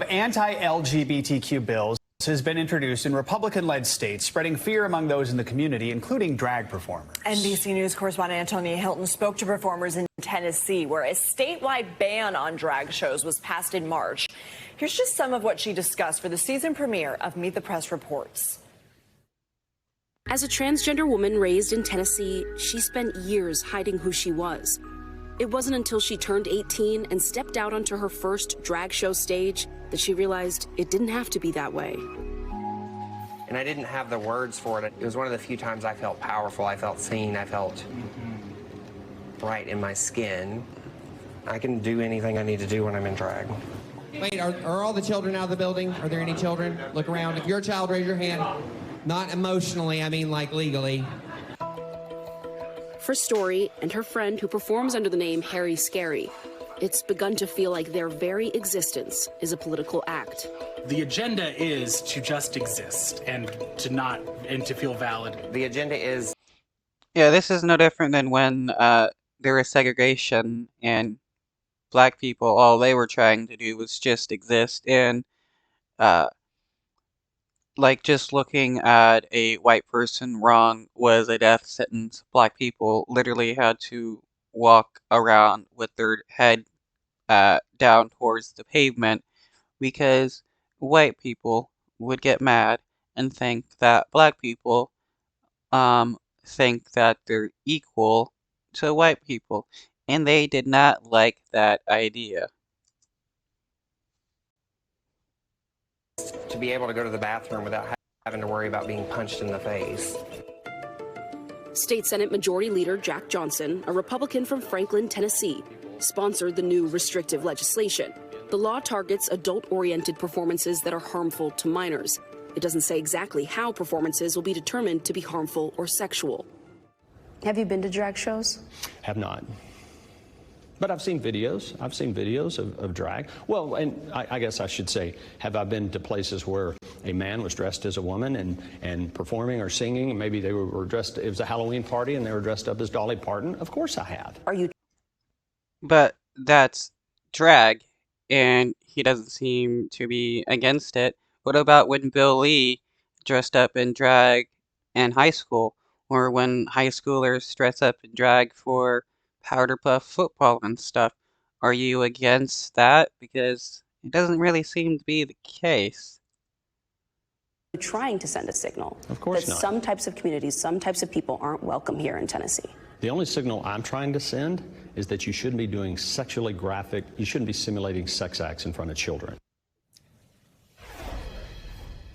anti-LGBTQ bills has been introduced in Republican-led states, spreading fear among those in the community, including drag performers. NBC News correspondent Antonia Hilton spoke to performers in Tennessee, where a statewide ban on drag shows was passed in March. Here's just some of what she discussed for the season premiere of Meet the Press Reports. As a transgender woman raised in Tennessee, she spent years hiding who she was. It wasn't until she turned 18 and stepped out onto her first drag show stage that she realized it didn't have to be that way. And I didn't have the words for it. It was one of the few times I felt powerful, I felt seen, I felt right in my skin. I can do anything I need to do when I'm in drag. Wait, are all the children out of the building? Are there any children? Look around. If you're a child, raise your hand. Not emotionally, I mean like legally. For Story and her friend who performs under the name Harry Scary, it's begun to feel like their very existence is a political act. The agenda is to just exist and to feel valid. The agenda is... Yeah, this is no different than when there was segregation and black people, all they were trying to do was just exist, and like just looking at a white person wrong was a death sentence. Black people literally had to walk around with their head down towards the pavement because white people would get mad and think that black people think that they're equal to white people, and they did not like that idea. To be able to go to the bathroom without having to worry about being punched in the face. State Senate Majority Leader Jack Johnson, a Republican from Franklin, Tennessee, sponsored the new restrictive legislation. The law targets adult-oriented performances that are harmful to minors. It doesn't say exactly how performances will be determined to be harmful or sexual. Have you been to drag shows? Have not. But I've seen videos. I've seen videos of drag. Well, and I guess I should say, have I been to places where a man was dressed as a woman and performing or singing, and maybe they were dressed, it was a Halloween party and they were dressed up as Dolly Parton? Of course I have. Are you? But that's drag, and he doesn't seem to be against it. What about when Bill Lee dressed up in drag in high school, or when high schoolers dress up in drag for powder puff football and stuff? Are you against that? Because it doesn't really seem to be the case. You're trying to send a signal Of course that not. some types of communities, some types of people aren't welcome here in Tennessee. The only signal I'm trying to send is that you shouldn't be doing sexually graphic, you shouldn't be simulating sex acts in front of children.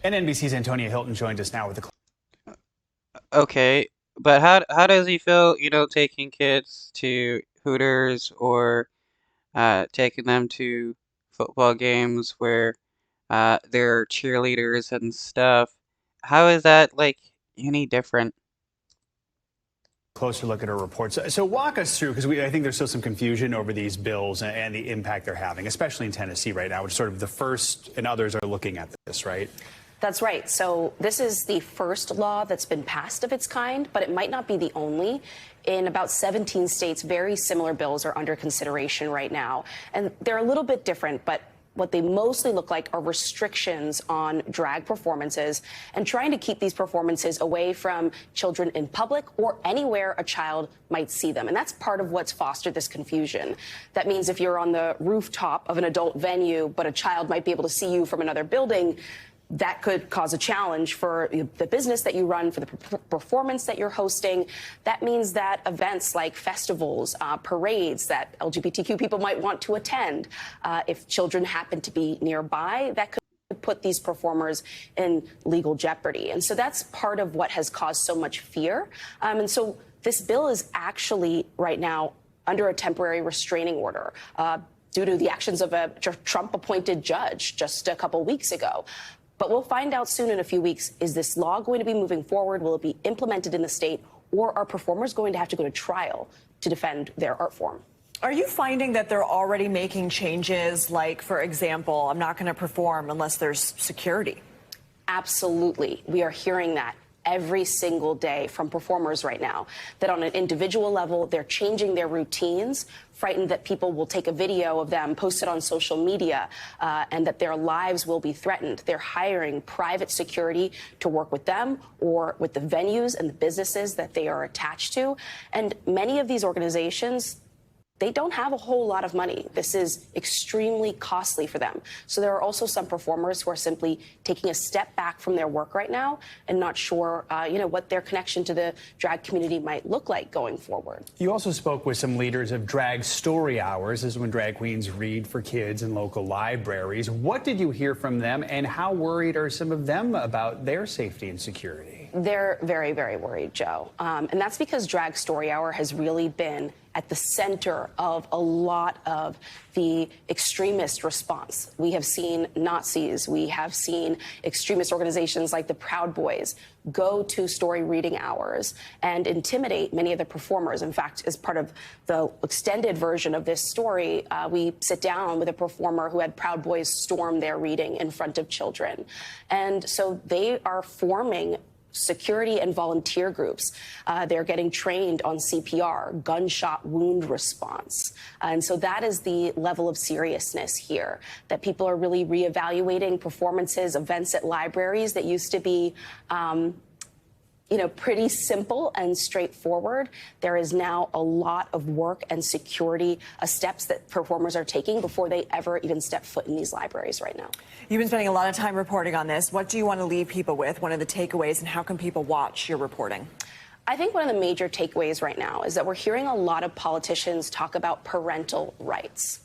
And NBC's Antonia Hilton joins us now with the... Okay, but how does he feel, taking kids to Hooters or taking them to football games where there are cheerleaders and stuff? How is that, like, any different? Closer look at our reports. So walk us through, because I think there's still some confusion over these bills and the impact they're having, especially in Tennessee right now, which sort of the first, and others are looking at this, right? That's right. So this is the first law that's been passed of its kind, but it might not be the only. In about 17 states, very similar bills are under consideration right now. And they're a little bit different, but what they mostly look like are restrictions on drag performances and trying to keep these performances away from children in public or anywhere a child might see them. And that's part of what's fostered this confusion. That means if you're on the rooftop of an adult venue, but a child might be able to see you from another building, that could cause a challenge for the business that you run, for the performance that you're hosting. That means that events like festivals, parades that LGBTQ people might want to attend, if children happen to be nearby, that could put these performers in legal jeopardy. And so that's part of what has caused so much fear. And so this bill is actually right now under a temporary restraining order due to the actions of a Trump-appointed judge just a couple weeks ago. But we'll find out soon in a few weeks, is this law going to be moving forward? Will it be implemented in the state? Or are performers going to have to go to trial to defend their art form? Are you finding that they're already making changes, like, for example, I'm not going to perform unless there's security? Absolutely. We are hearing that every single day from performers right now, that on an individual level, they're changing their routines, frightened that people will take a video of them, post it on social media, and that their lives will be threatened. They're hiring private security to work with them or with the venues and the businesses that they are attached to. And many of these organizations, they don't have a whole lot of money. This is extremely costly for them. So there are also some performers who are simply taking a step back from their work right now and not sure, what their connection to the drag community might look like going forward. You also spoke with some leaders of drag story hours. This is when drag queens read for kids in local libraries. What did you hear from them, and how worried are some of them about their safety and security? They're very, very worried, Joe. And that's because Drag Story Hour has really been at the center of a lot of the extremist response. We have seen Nazis, we have seen extremist organizations like the Proud Boys go to story reading hours and intimidate many of the performers. In fact, as part of the extended version of this story, we sit down with a performer who had Proud Boys storm their reading in front of children. And so they are forming security and volunteer groups. They're getting trained on CPR, gunshot wound response. And so that is the level of seriousness here, that people are really reevaluating performances, events at libraries that used to be pretty simple and straightforward. There is now a lot of work and security steps that performers are taking before they ever even step foot in these libraries right now. You've been spending a lot of time reporting on this. What do you want to leave people with? What are the takeaways, and how can people watch your reporting? I think one of the major takeaways right now is that we're hearing a lot of politicians talk about parental rights,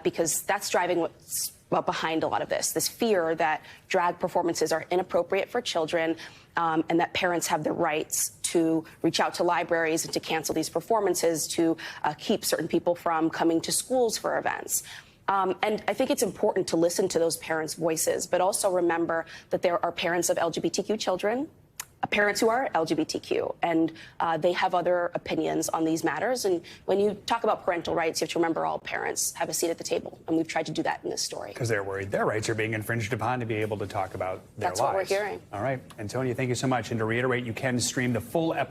because that's driving what's behind a lot of this fear that drag performances are inappropriate for children, and that parents have the rights to reach out to libraries and to cancel these performances, to keep certain people from coming to schools for events. And I think it's important to listen to those parents' voices, but also remember that there are parents of LGBTQ children, parents who are LGBTQ, and they have other opinions on these matters. And when you talk about parental rights, you have to remember all parents have a seat at the table, and we've tried to do that in this story. Because they're worried their rights are being infringed upon to be able to talk about their lives. That's what we're hearing. All right. Antonia, thank you so much. And to reiterate, you can stream the full episode